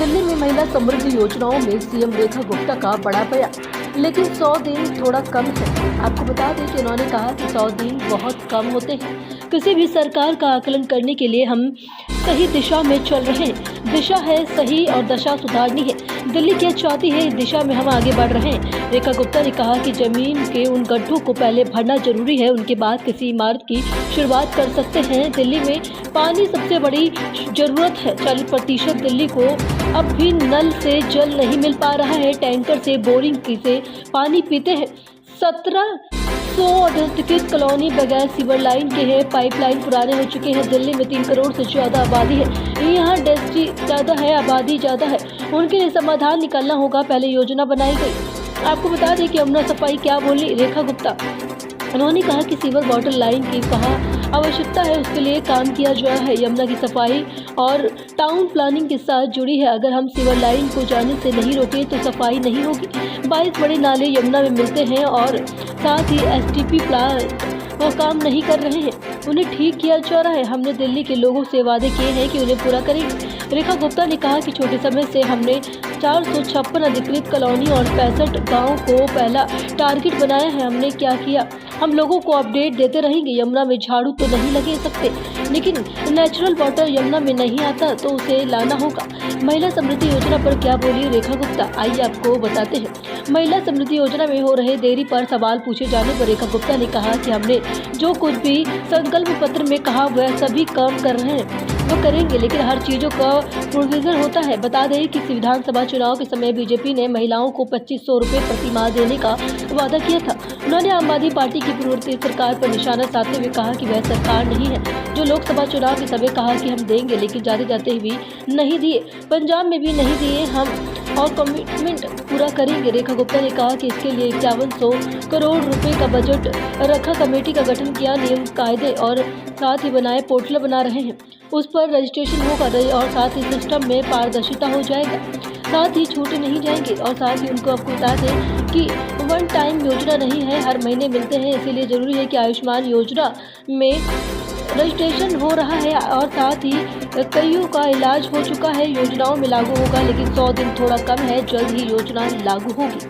दिल्ली में महिला समृद्धि योजनाओं में सीएम रेखा गुप्ता का बड़ा बयान, लेकिन 100 दिन थोड़ा कम है। आपको बता दें कि उन्होंने कहा कि 100 दिन बहुत कम होते हैं। किसी भी सरकार का आकलन करने के लिए हम सही दिशा में चल रहे हैं। दिशा है सही और दशा सुधारनी है। दिल्ली क्या चाहती है, इस दिशा में हम आगे बढ़ रहे हैं। रेखा गुप्ता ने कहा कि जमीन के उन गड्ढों को पहले भरना जरूरी है, उनके बाद किसी इमारत की शुरुआत कर सकते हैं। दिल्ली में पानी सबसे बड़ी जरूरत है। 40% दिल्ली को अब भी नल से जल नहीं मिल पा रहा है। टैंकर से, बोरिंग से पानी पीते हैं। 1700 अधिकृत कॉलोनी बगैर सीवर लाइन के हैं। पाइपलाइन पुराने हो चुके हैं। दिल्ली में 3 करोड़ से ज़्यादा आबादी है। यहाँ डेंसिटी ज़्यादा है, आबादी ज़्यादा है। उनके लिए समाधान निकालना होगा। पहले योजना बनाई गई। आपको बता दें कि यमुना सफाई क्या बोली रेखा गुप्ता। उन्होंने कहा कि सीवर वाटर लाइन की कहाँ आवश्यकता है, उसके लिए काम किया जा रहा है। यमुना की सफाई और टाउन प्लानिंग के साथ जुड़ी है। अगर हम सीवर लाइन को जाने से नहीं रोके तो सफाई नहीं होगी। 22 बड़े नाले यमुना में मिलते हैं और साथ ही एसटीपी प्लांट वो काम नहीं कर रहे हैं, उन्हें ठीक किया जा रहा है। हमने दिल्ली के लोगों से वादे किए हैं कि उन्हें पूरा करेंगे। रेखा गुप्ता ने कहा कि छोटे समय से हमने 456 अधिकृत कॉलोनी और 65 गाँव को पहला टारगेट बनाया है। हमने क्या किया, हम लोगों को अपडेट देते रहेंगे। यमुना में झाड़ू तो नहीं लगे सकते, लेकिन नेचुरल वाटर यमुना में नहीं आता तो उसे लाना होगा। महिला समृद्धि योजना पर क्या बोली रेखा गुप्ता, आइए आपको बताते हैं। महिला समृद्धि योजना में हो रहे देरी पर सवाल पूछे जाने पर रेखा गुप्ता ने कहा कि हमने जो कुछ भी संकल्प पत्र में कहा वह सभी काम कर रहे हैं, वो करेंगे, लेकिन हर चीजों का प्रोविजन होता है। बता दें कि विधानसभा चुनाव के समय बीजेपी ने महिलाओं को 2500 रुपए प्रति माह देने का वादा किया था। उन्होंने आम आदमी पार्टी की पूर्ववर्ती सरकार पर निशाना साधते हुए कहा कि वह सरकार नहीं है जो लोकसभा चुनाव के समय कहा कि हम देंगे, लेकिन जाते जाते भी नहीं दिए। पंजाब में भी नहीं दिए हम, और कमिटमेंट पूरा करेंगे। रेखा गुप्ता ने कहा कि इसके लिए 5100 करोड़ रुपए का बजट रखा, कमेटी का गठन किया, नियम कायदे और साथ ही बनाए पोर्टल बना रहे हैं, उस पर रजिस्ट्रेशन होगा और साथ ही सिस्टम में पारदर्शिता हो जाएगा, साथ ही छूटे नहीं जाएंगे। और साथ ही उनको आपको बता दें कि वन टाइम योजना नहीं है, हर महीने मिलते हैं। इसीलिए जरूरी है कि आयुष्मान योजना में रजिस्ट्रेशन हो रहा है और साथ ही कईयों का इलाज हो चुका है। योजनाओं में लागू होगा, लेकिन 100 दिन थोड़ा कम है। जल्द ही योजना लागू होगी।